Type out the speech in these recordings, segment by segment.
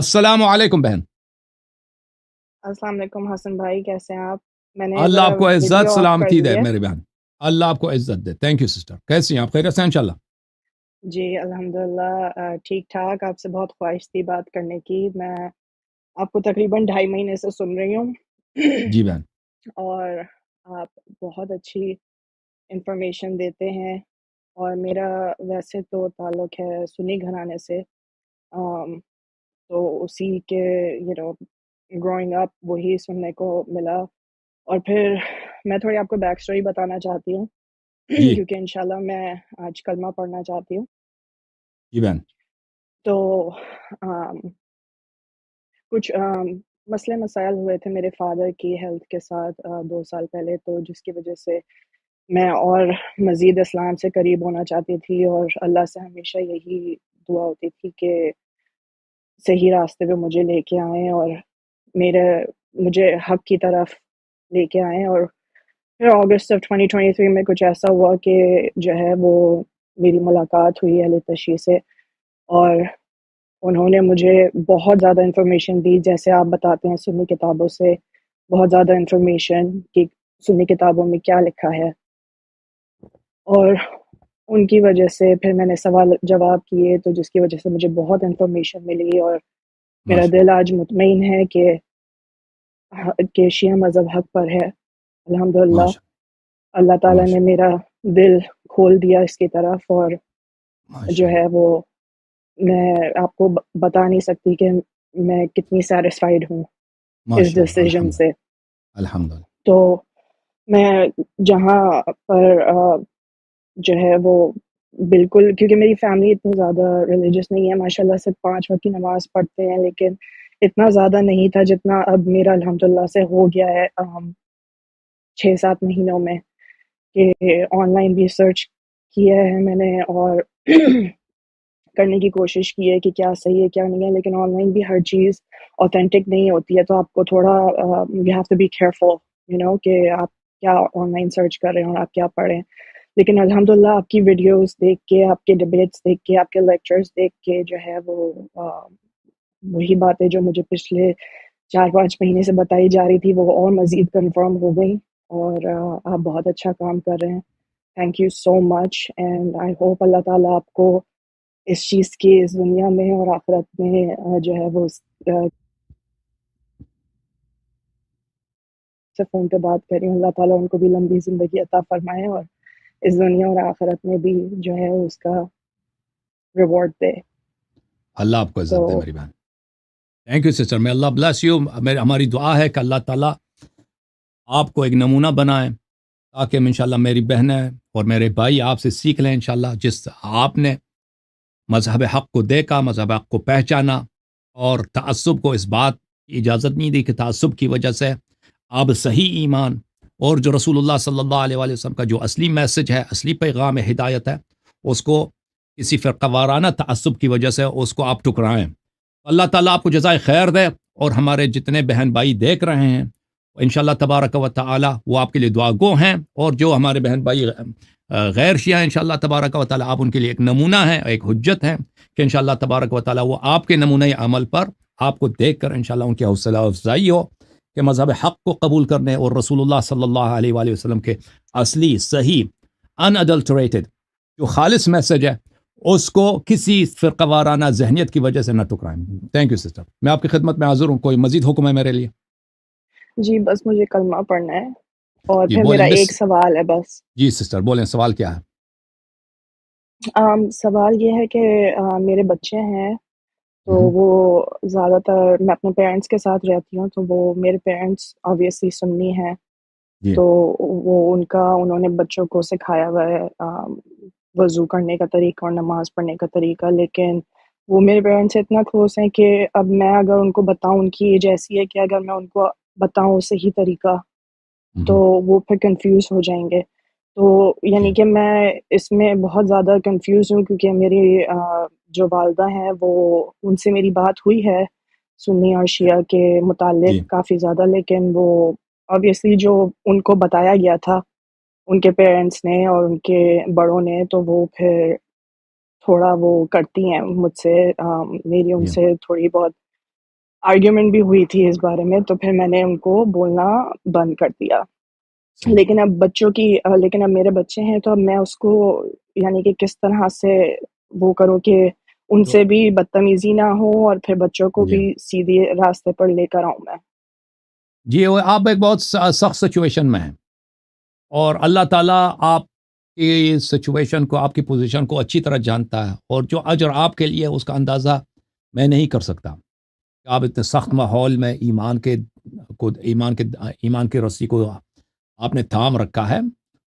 السلام علیکم بہن. السلام علیکم حسن بھائی، کیسے ہیں آپ؟ میں نے اللہ آپ کو عزت ویڈیو آف کر سلامتی دی دے ہے۔ میری بہن. اللہ آپ کو عزت دے. Thank you sister. کیسی ہیں آپ؟ خیریت سے ہیں انشاءاللہ؟ جی الحمدللہ ٹھیک ٹھاک۔ آپ سے بہت خواہش تھی بات کرنے کی۔ میں آپ کو تقریباً 2.5 مہینے سے سن رہی ہوں جی بہن. اور آپ بہت اچھی انفارمیشن دیتے ہیں، اور میرا ویسے تو تعلق ہے سنی گھرانے سے، تو اسی کے گروئنگ اپ وہی سننے کو ملا۔ اور پھر میں تھوڑی آپ کو بیک سٹوری بتانا چاہتی ہوں جی کیونکہ انشاءاللہ میں آج کلمہ پڑھنا چاہتی ہوں۔ جی بہن. تو کچھ مسئلے مسائل ہوئے تھے میرے فادر کی ہیلتھ کے ساتھ 2 سال پہلے، تو جس کی وجہ سے میں اور مزید اسلام سے قریب ہونا چاہتی تھی، اور اللہ سے ہمیشہ یہی دعا ہوتی تھی کہ صحیح راستے پہ مجھے لے کے آئیں اور مجھے حق کی طرف لے کے آئیں۔ اور پھر اگست 2023 میں کچھ ایسا ہوا کہ جو ہے وہ میری ملاقات ہوئی اہل تشیع سے، اور انہوں نے مجھے بہت زیادہ انفارمیشن دی، جیسے آپ بتاتے ہیں سنی کتابوں سے بہت زیادہ انفارمیشن کہ سنی کتابوں میں کیا لکھا ہے، اور ان کی وجہ سے پھر میں نے سوال جواب کیے، تو جس کی وجہ سے مجھے بہت انفارمیشن ملی، اور میرا ماشاء دل آج مطمئن ہے کہ شیعہ مذہب حق پر ہے الحمدللہ۔ ماشاء اللہ تعالیٰ نے ماشاء میرا دل کھول دیا اس کی طرف، اور جو ماشاء ہے وہ میں آپ کو بتا نہیں سکتی کہ میں کتنی سیٹسفائیڈ ہوں اس ماشاء اللہ. ڈیسیجن سے۔ الحمدللہ. تو میں جہاں پر جو ہے وہ بالکل، کیونکہ میری فیملی اتنی زیادہ ریلیجس نہیں ہے، ماشاءاللہ سے 5 وقت کی نماز پڑھتے ہیں، لیکن اتنا زیادہ نہیں تھا جتنا اب میرا الحمدللہ سے ہو گیا ہے 6-7 مہینوں میں، کہ آن لائن بھی سرچ کیا ہے میں نے اور کرنے کی کوشش کی ہے کہ کیا صحیح ہے کیا نہیں ہے، لیکن آن لائن بھی ہر چیز اوتھینٹک نہیں ہوتی ہے، تو آپ کو تھوڑا you have to be careful کہ آپ کیا آن لائن سرچ کر رہے ہیں اور آپ کیا پڑھیں۔ لیکن الحمدللہ آپ کی ویڈیوز دیکھ کے، آپ کے ڈبیٹس دیکھ کے، آپ کے لیکچرز دیکھ کے جو ہے وہ وہی باتیں جو مجھے پچھلے 4-5 مہینے سے بتائی جا رہی تھی وہ اور مزید کنفرم ہو گئی، اور آپ بہت اچھا کام کر رہے ہیں۔ Thank you so much, and I hope Allah تعالیٰ آپ کو اس چیز کی اس دنیا میں اور آخرت میں جو ہے وہ سے فون پہ بات کر رہی ہوں، اللہ تعالیٰ ان کو بھی لمبی زندگی عطا فرمائے، اور اس دنیا اور آخرت میں بھی جو ہے اس کا ریوارڈ دے۔ اللہ آپ کو عزت دے تو میری بہن. Thank you sister. میں اللہ بلیس یو. ہماری دعا ہے کہ اللہ تعالیٰ آپ کو ایک نمونہ بنائے، تاکہ انشاءاللہ میری بہنیں اور میرے بھائی آپ سے سیکھ لیں انشاءاللہ، جس آپ نے مذہب حق کو دیکھا، مذہب حق کو پہچانا، اور تعصب کو اس بات کی اجازت نہیں دی کہ تعصب کی وجہ سے آپ صحیح ایمان اور جو رسول اللہ صلی اللہ علیہ وآلہ وسلم کا جو اصلی میسج ہے، اصلی پیغام ہدایت ہے، اس کو کسی فرقہ وارانہ تعصب کی وجہ سے اس کو آپ ٹکرائیں۔ اللہ تعالیٰ آپ کو جزائے خیر دے، اور ہمارے جتنے بہن بھائی دیکھ رہے ہیں انشاءاللہ تبارک و تعالی وہ آپ کے لیے دعا گو ہیں، اور جو ہمارے بہن بھائی غیر شیعہ انشاءاللہ تبارک و تعالی آپ ان کے لیے ایک نمونہ ہے، ایک حجت ہے کہ انشاءاللہ تبارک و تعالی وہ آپ کے نمونہ عمل پر آپ کو دیکھ کر انشاءاللہ ان کی حوصلہ افزائی ہو کہ مذہب حق کو قبول کرنے اور رسول اللہ صلی اللہ علیہ وآلہ وسلم کے اصلی صحیح انڈلٹریٹڈ جو خالص میسج ہے اس کو کسی فرقہ وارانہ ذہنیت کی وجہ سے نہ ٹکرائیں۔ Thank you sister. میں آپ کی خدمت میں حاضر ہوں. کوئی مزید حکم ہے میرے لیے؟ جی بس مجھے کلمہ پڑھنا ہے، اور جی پھر بولیں. میرا ایک سوال ہے بس۔ جی سسٹر بولیں، سوال کیا ہے؟ سوال یہ ہے کہ میرے بچے ہیں، تو ہوں. وہ زیادہ تر میں اپنے پیرنٹس کے ساتھ رہتی ہوں، تو وہ میرے پیرنٹس آبویسلی سنی ہیں، جی تو وہ انہوں نے بچوں کو سکھایا ہوا ہے وضو کرنے کا طریقہ اور نماز پڑھنے کا طریقہ، لیکن وہ میرے پیرنٹس سے اتنا کلوز ہیں کہ اب میں اگر ان کو بتاؤں، ان کی ایج ایسی ہے کہ اگر میں ان کو بتاؤں صحیح طریقہ تو وہ پھر کنفیوز ہو جائیں گے۔ تو یعنی جی کہ میں اس میں بہت زیادہ کنفیوز ہوں، کیونکہ میری جو والدہ ہیں وہ ان سے میری بات ہوئی ہے سنی اور شیعہ کے متعلق جی کافی زیادہ، لیکن وہ obviously جو ان کو بتایا گیا تھا ان کے پیرنٹس نے اور ان کے بڑوں نے، تو وہ پھر تھوڑا وہ کرتی ہیں مجھ سے، میری ان جی سے تھوڑی بہت آرگیومنٹ بھی ہوئی تھی اس بارے میں، تو پھر میں نے ان کو بولنا بند کر دیا۔ صحیح لیکن اب میرے بچے ہیں، تو اب میں اس کو یعنی کہ کس طرح سے وہ کروں کہ ان تو سے بھی بدتمیزی نہ ہو اور پھر بچوں کو جی بھی سیدھے راستے پر لے کر آؤں میں۔ جی آپ ایک بہت سخت سچویشن میں ہیں، اور اللہ تعالیٰ آپ کی سچویشن کو، آپ کی پوزیشن کو اچھی طرح جانتا ہے، اور جو اجر آپ کے لیے اس کا اندازہ میں نہیں کر سکتا کہ آپ اتنے سخت ماحول میں ایمان کے رسی کو آپ نے تھام رکھا ہے۔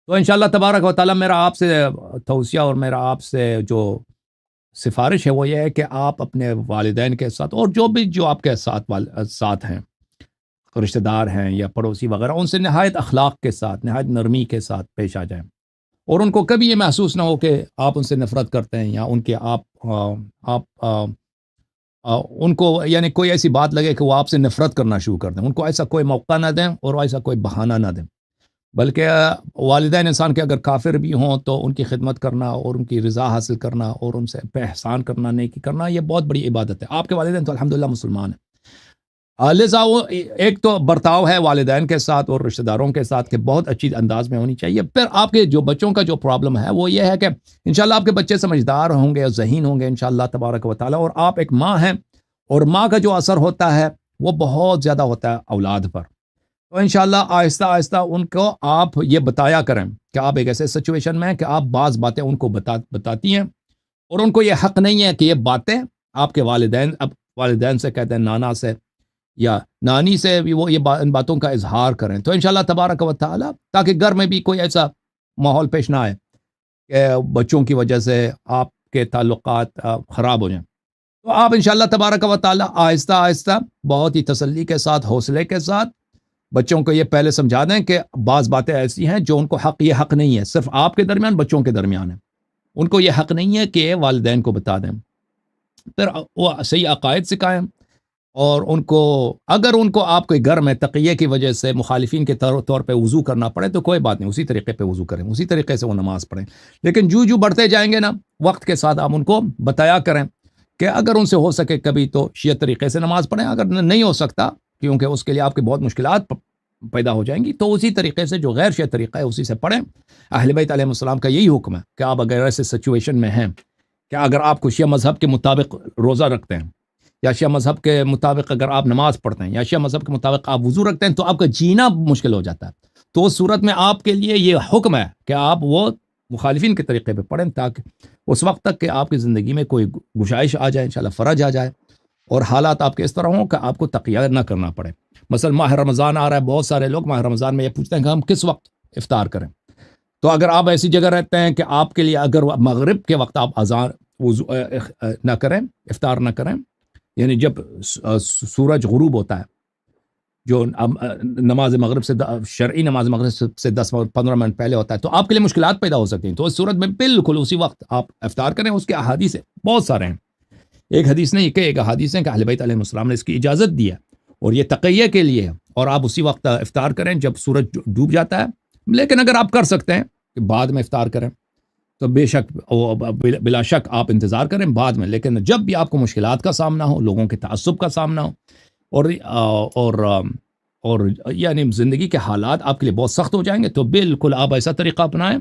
تو انشاءاللہ تبارک و تعالیٰ میرا آپ سے توصیہ اور میرا آپ سے جو سفارش ہے وہ یہ ہے کہ آپ اپنے والدین کے ساتھ، اور جو آپ کے ساتھ ہیں، رشتہ دار ہیں یا پڑوسی وغیرہ، ان سے نہایت اخلاق کے ساتھ، نہایت نرمی کے ساتھ پیش آ جائیں، اور ان کو کبھی یہ محسوس نہ ہو کہ آپ ان سے نفرت کرتے ہیں، یا ان کے ان کو یعنی کوئی ایسی بات لگے کہ وہ آپ سے نفرت کرنا شروع کر دیں۔ ان کو ایسا کوئی موقع نہ دیں اور ایسا کوئی بہانہ نہ دیں، بلکہ والدین انسان کے اگر کافر بھی ہوں تو ان کی خدمت کرنا اور ان کی رضا حاصل کرنا اور ان سے پہ احسان کرنا، نیکی کرنا، یہ بہت بڑی عبادت ہے۔ آپ کے والدین تو الحمدللہ مسلمان ہیں، لہٰذا وہ ایک تو برتاؤ ہے والدین کے ساتھ اور رشتہ داروں کے ساتھ کہ بہت اچھی انداز میں ہونی چاہیے۔ پھر آپ کے جو بچوں کا جو پرابلم ہے وہ یہ ہے کہ انشاءاللہ آپ کے بچے سمجھدار ہوں گے اور ذہین ہوں گے انشاءاللہ تبارک و تعالیٰ، اور آپ ایک ماں ہیں، اور ماں کا جو اثر ہوتا ہے وہ بہت زیادہ ہوتا ہے اولاد پر۔ تو انشاءاللہ آہستہ آہستہ ان کو آپ یہ بتایا کریں کہ آپ ایک ایسے سچویشن میں ہیں کہ آپ بعض باتیں ان کو بتاتی ہیں، اور ان کو یہ حق نہیں ہے کہ یہ باتیں آپ کے والدین سے کہتے ہیں، نانا سے یا نانی سے بھی وہ ان باتوں کا اظہار کریں، تو انشاءاللہ تبارک و تعالی تاکہ گھر میں بھی کوئی ایسا ماحول پیش نہ آئے کہ بچوں کی وجہ سے آپ کے تعلقات خراب ہو جائیں۔ تو آپ انشاءاللہ تبارک و تعالی آہستہ آہستہ بہت ہی تسلی کے ساتھ، حوصلے کے ساتھ بچوں کو یہ پہلے سمجھا دیں کہ بعض باتیں ایسی ہیں جو ان کو یہ حق نہیں ہے، صرف آپ کے درمیان، بچوں کے درمیان ہے، ان کو یہ حق نہیں ہے کہ والدین کو بتا دیں۔ پھر وہ صحیح عقائد سکھائیں، اور اگر ان کو آپ کے گھر میں تقیہ کی وجہ سے مخالفین کے طور پہ وضو کرنا پڑے تو کوئی بات نہیں، اسی طریقے پہ وضو کریں، اسی طریقے سے وہ نماز پڑھیں، لیکن جو بڑھتے جائیں گے نا وقت کے ساتھ، آپ ان کو بتایا کریں کہ اگر ان سے ہو سکے کبھی تو شیعہ طریقے سے نماز پڑھیں، اگر نہیں ہو سکتا کیونکہ اس کے لیے آپ کے بہت مشکلات پیدا ہو جائیں گی، تو اسی طریقے سے جو غیر شیعہ طریقہ ہے اسی سے پڑھیں۔ اہل بیت علیہ السلام کا یہی حکم ہے کہ آپ اگر ایسے سچویشن میں ہیں کہ اگر آپ کو شیعہ مذہب کے مطابق روزہ رکھتے ہیں، یا شیعہ مذہب کے مطابق اگر آپ نماز پڑھتے ہیں، یا شیعہ مذہب کے مطابق آپ وضو رکھتے ہیں، تو آپ کا جینا مشکل ہو جاتا ہے، تو اس صورت میں آپ کے لیے یہ حکم ہے کہ آپ وہ مخالفین کے طریقے پہ پڑھیں، تاکہ اس وقت تک کہ آپ کی زندگی میں کوئی گشائش آ جائے، انشاءاللہ فرج آ جائے، اور حالات آپ کے اس طرح ہوں کہ آپ کو تقیہ نہ کرنا پڑے۔ مثلا ماہ رمضان آ رہا ہے، بہت سارے لوگ ماہ رمضان میں یہ پوچھتے ہیں کہ ہم کس وقت افطار کریں، تو اگر آپ ایسی جگہ رہتے ہیں کہ آپ کے لیے اگر مغرب کے وقت آپ اذان نہ کریں، افطار نہ کریں، یعنی جب سورج غروب ہوتا ہے، جو نماز مغرب سے شرعی نماز مغرب سے 10-15 منٹ پہلے ہوتا ہے، تو آپ کے لیے مشکلات پیدا ہو سکتی ہیں، تو اس صورت میں بالکل اسی وقت آپ افطار کریں۔ اس کے احادیث بہت سارے ہیں، ایک حدیث نہیں کہ ایک احادیث ہیں کہ اہل بیت علیہ السلام نے اس کی اجازت دی ہے، اور یہ تقیہ کے لیے ہے، اور آپ اسی وقت افطار کریں جب سورج ڈوب جاتا ہے۔ لیکن اگر آپ کر سکتے ہیں کہ بعد میں افطار کریں تو بے شک بلا شک آپ انتظار کریں بعد میں، لیکن جب بھی آپ کو مشکلات کا سامنا ہو، لوگوں کے تعصب کا سامنا ہو، اور یعنی زندگی کے حالات آپ کے لیے بہت سخت ہو جائیں گے، تو بالکل آپ ایسا طریقہ اپنائیں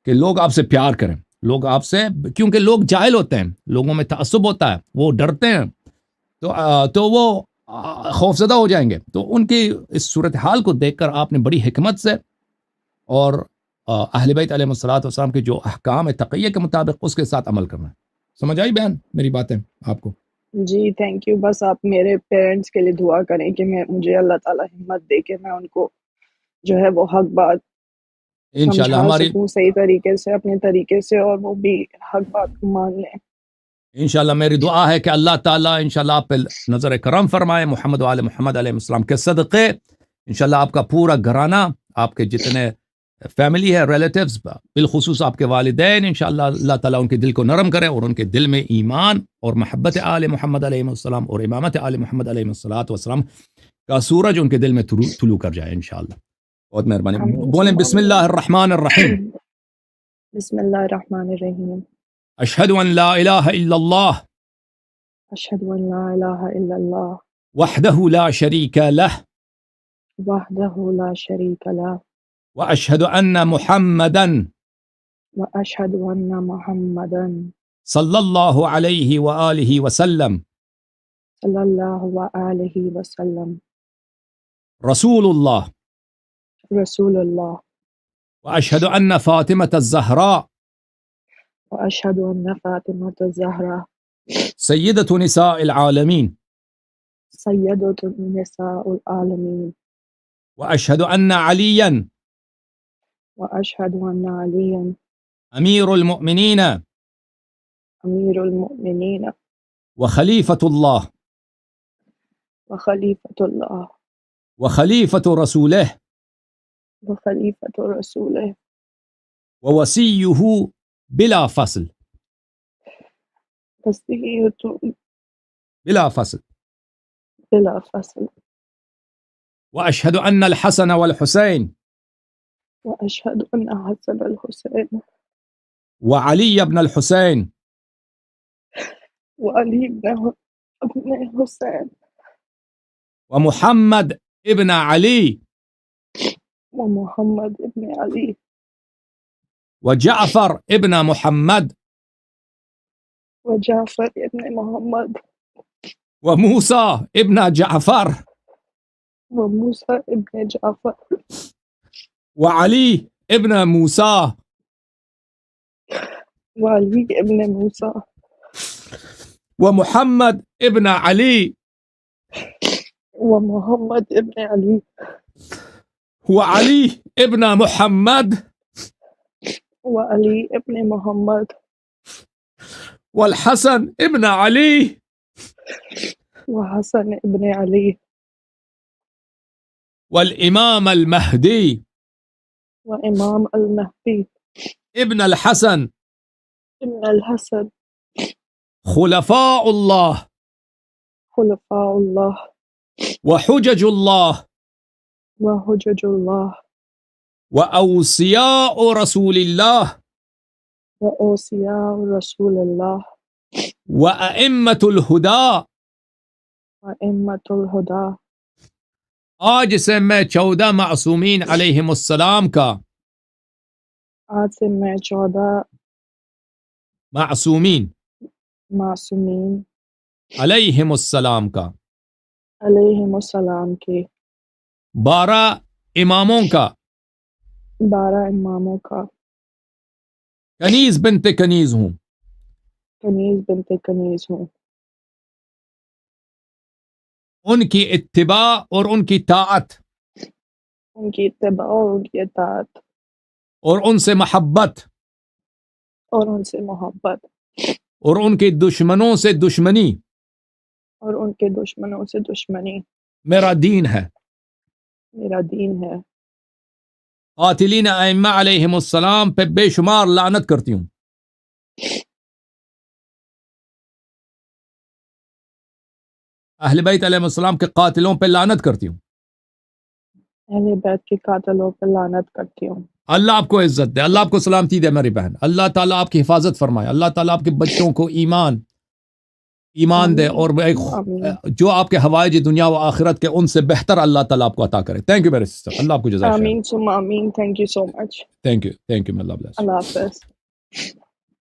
کہ لوگ آپ سے پیار کریں، لوگ آپ سے، کیونکہ لوگ جاہل ہوتے ہیں، لوگوں میں تعصب ہوتا ہے، وہ ڈرتے ہیں، تو وہ خوفزدہ ہو جائیں گے، تو ان کی اس صورتحال کو دیکھ کر آپ نے بڑی حکمت سے اور اہل بیت علیہ السلام کے جو احکام ہے تقیہ کے مطابق اس کے ساتھ عمل کرنا ہے۔ سمجھ آئی بہن میری باتیں آپ کو؟ جی تھینک یو، بس آپ میرے پیرنٹس کے لیے دعا کریں کہ مجھے اللہ تعالیٰ ہمت دے کہ میں ان کو جو ہے وہ حق بات انشاءاللہ سمجھا ہماری سکوں صحیح طریقے سے، اپنے طریقے سے، اور وہ بھی حق بات کو مان لیں۔ انشاءاللہ میری دعا ہے کہ اللہ تعالیٰ انشاءاللہ آپ پہ نظر کرم فرمائے، محمد و آل محمد علیہ السلام کے صدقے انشاءاللہ آپ کا پورا گھرانہ، آپ کے جتنے فیملی ہے، ریلیٹیوز، بالخصوص آپ کے والدین، انشاءاللہ اللہ تعالیٰ ان کے دل کو نرم کرے، اور ان کے دل میں ایمان اور محبت آل محمد علیہ السلام اور امامت آل محمد علیہ السلام کا سورج ان کے دل میں طلوع کر جائے انشاءاللہ۔ بہت مہربانی، آمین بولیں ثم بسم اللہ آمین۔ الرحمن الرحیم۔ بسم اللہ الرحمن الرحیم۔ اشہد ان لا الہ الا اللہ اشہد ان لا الہ الا اللہ وحده لا شريك له وحده لا شريك له وأشهد أن محمدا وأشهد أن محمدا صلى الله عليه وآله وسلم صلى الله عليه وسلم رسول الله. رسول الله. وأشهد أن فاطمة الزهراء وأشهد أن فاطمة الزهراء سيدة نساء العالمين. سيدة نساء العالمين. وأشهد أن عليا وأشهد أن عليا أمير المؤمنين أمير المؤمنين وخليفة الله وخليفة الله وخليفة رسوله وخليفة رسوله ووصيه بلا فصل. وصية بلا فصل. بلا فصل. وأشهد أن الحسن والحسين وأشهد أن حسن الحسين وعلي بن الحسين وعلي بن الحسين ومحمد ابن علي ومحمد بن علي وجعفر ابن محمد وجعفر بن محمد وموسى ابن جعفر وموسى بن جعفر وعلي ابن موسى وعلي بن موسى ومحمد ابن علي ومحمد بن علي وعلي ابن محمد وعلي بن محمد والحسن ابن علي وحسن بن علي والإمام المهدي وإمام المهدي ابن الحسن ابن الحسن خلفاء الله خلفاء الله وحجج الله وحجج الله وأوصياء رسول الله وأوصياء رسول الله وأئمة الهدى. وأئمة الهدى. آج سے میں 14 معصومین علیہم السلام کا آج سے میں 14 معصومین معصومین علیہم السلام کا علیہم السلام کے 12 اماموں کا 12 اماموں کا کنیز بنت کنیز ہوں. کنیز بنت کنیز ہوں. ان کی اتباع اور ان کی طاعت ان کی اتباع اور ان کی اطاعت اور ان سے محبت اور ان سے محبت اور ان کے دشمنوں سے دشمنی اور ان کے دشمنوں سے دشمنی میرا دین ہے. میرا دین ہے. قاتلین ائمہ علیہم السلام پہ بے شمار لعنت کرتی ہوں. اہل بیت علیہ السلام کے قاتلوں پہ لعنت کرتی ہوں. اہل بیت کے قاتلوں پہ لعنت کرتی ہوں. اللہ آپ کو عزت دے، اللہ آپ کو سلامتی دے میری بہن. اللہ تعالیٰ آپ کی حفاظت فرمائے. اللہ تعالیٰ آپ کے بچوں کو ایمان دے اور جو آپ کے حوائج دنیا و آخرت کے ان سے بہتر اللہ تعالیٰ آپ کو عطا کرے. تھینک یو میرے سسٹر. اللہ آپ کو جزائے خیر. آمین ثم آمین. Thank you so much. Thank you. Allah bless. Allah حافظ.